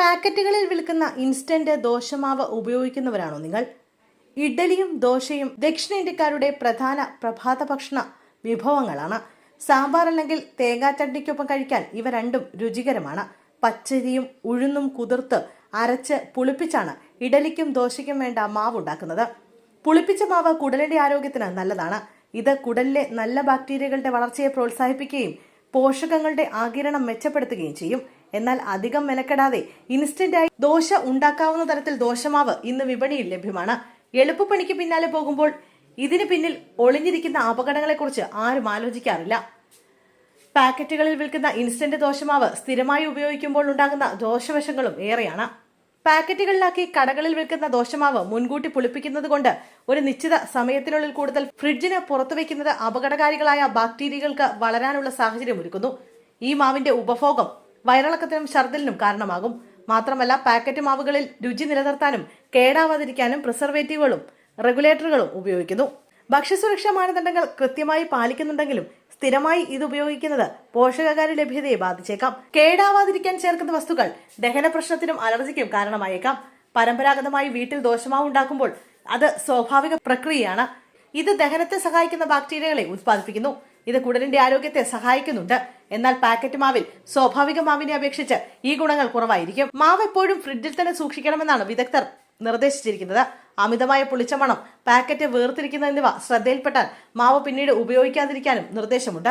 പാക്കറ്റുകളിൽ വിൽക്കുന്ന ഇൻസ്റ്റന്റ് ദോശമാവ് ഉപയോഗിക്കുന്നവരാണോ നിങ്ങൾ? ഇഡ്ഡലിയും ദോശയും ദക്ഷിണേന്ത്യക്കാരുടെ പ്രധാന പ്രഭാത ഭക്ഷണ വിഭവങ്ങളാണ്. സാമ്പാർ അല്ലെങ്കിൽ തേങ്ങാ ചട്നിക്കൊപ്പം കഴിക്കാൻ ഇവ രണ്ടും രുചികരമാണ്. പച്ചരിയും ഉഴുന്നും കുതിർത്ത് അരച്ച് പുളിപ്പിച്ചാണ് ഇഡലിക്കും ദോശയ്ക്കും വേണ്ട മാവ് ഉണ്ടാക്കുന്നത്. പുളിപ്പിച്ച മാവ് കുടലിന്റെ ആരോഗ്യത്തിന് നല്ലതാണ്. ഇത് കുടലിലെ നല്ല ബാക്ടീരിയകളുടെ വളർച്ചയെ പ്രോത്സാഹിപ്പിക്കുകയും പോഷകങ്ങളുടെ ആഗിരണം മെച്ചപ്പെടുത്തുകയും ചെയ്യും. എന്നാൽ അധികം മെനക്കെടാതെ ഇൻസ്റ്റന്റായി ദോശ ഉണ്ടാക്കാവുന്ന തരത്തിൽ ദോശമാവ് ഇന്ന് വിപണിയിൽ ലഭ്യമാണ്. എളുപ്പപ്പണിക്ക് പിന്നാലെ പോകുമ്പോൾ ഇതിന് പിന്നിൽ ഒളിഞ്ഞിരിക്കുന്ന അപകടങ്ങളെക്കുറിച്ച് ആരും ആലോചിക്കാറില്ല. പാക്കറ്റുകളിൽ വിൽക്കുന്ന ഇൻസ്റ്റന്റ് ദോശമാവ് സ്ഥിരമായി ഉപയോഗിക്കുമ്പോൾ ഉണ്ടാകുന്ന ദോഷവശങ്ങളും ഏറെയാണ്. പാക്കറ്റുകളിലാക്കി കടകളിൽ വിൽക്കുന്ന ദോശമാവ് മുൻകൂട്ടി പുളിപ്പിക്കുന്നത് കൊണ്ട് ഒരു നിശ്ചിത സമയത്തിനുള്ളിൽ കൂടുതൽ ഫ്രിഡ്ജിന് പുറത്തുവെക്കുന്നത് അപകടകാരികളായ ബാക്ടീരിയകൾക്ക് വളരാനുള്ള സാഹചര്യം ഒരുക്കുന്നു. ഈ മാവിന്റെ ഉപഭോഗം വയറിളക്കത്തിനും ഛർദിലിനും കാരണമാകും. മാത്രമല്ല, പാക്കറ്റ് മാവുകളിൽ രുചി നിലനിർത്താനും കേടാവാതിരിക്കാനും പ്രിസർവേറ്റീവുകളും റെഗുലേറ്ററുകളും ഉപയോഗിക്കുന്നു. ഭക്ഷ്യസുരക്ഷാ മാനദണ്ഡങ്ങൾ കൃത്യമായി പാലിക്കുന്നുണ്ടെങ്കിലും സ്ഥിരമായി ഇത് ഉപയോഗിക്കുന്നത് പോഷകാഹാര ലഭ്യതയെ ബാധിച്ചേക്കാം. കേടാവാതിരിക്കാൻ ചേർക്കുന്ന വസ്തുക്കൾ ദഹന പ്രശ്നത്തിനും അലർജിക്കും കാരണമായേക്കാം. പരമ്പരാഗതമായി വീട്ടിൽ ദോശമാവ് ഉണ്ടാക്കുമ്പോൾ അത് സ്വാഭാവിക പ്രക്രിയയാണ്. ഇത് ദഹനത്തെ സഹായിക്കുന്ന ബാക്ടീരിയകളെ ഉത്പാദിപ്പിക്കുന്നു. ഇത് കുടലിന്റെ ആരോഗ്യത്തെ സഹായിക്കുന്നുണ്ട്. എന്നാൽ പാക്കറ്റ് മാവിൽ സ്വാഭാവിക മാവിനെ അപേക്ഷിച്ച് ഈ ഗുണങ്ങൾ കുറവായിരിക്കും. മാവ് എപ്പോഴും ഫ്രിഡ്ജിൽ തന്നെ സൂക്ഷിക്കണമെന്നാണ് വിദഗ്ധർ നിർദ്ദേശിച്ചിരിക്കുന്നത്. അമിതമായ പുളിച്ച മണം, പാക്കറ്റ് വേർതിരിക്കുന്നത് എന്നിവ ശ്രദ്ധയിൽപ്പെട്ടാൽ മാവ് പിന്നീട് ഉപയോഗിക്കാതിരിക്കാനും നിർദ്ദേശമുണ്ട്.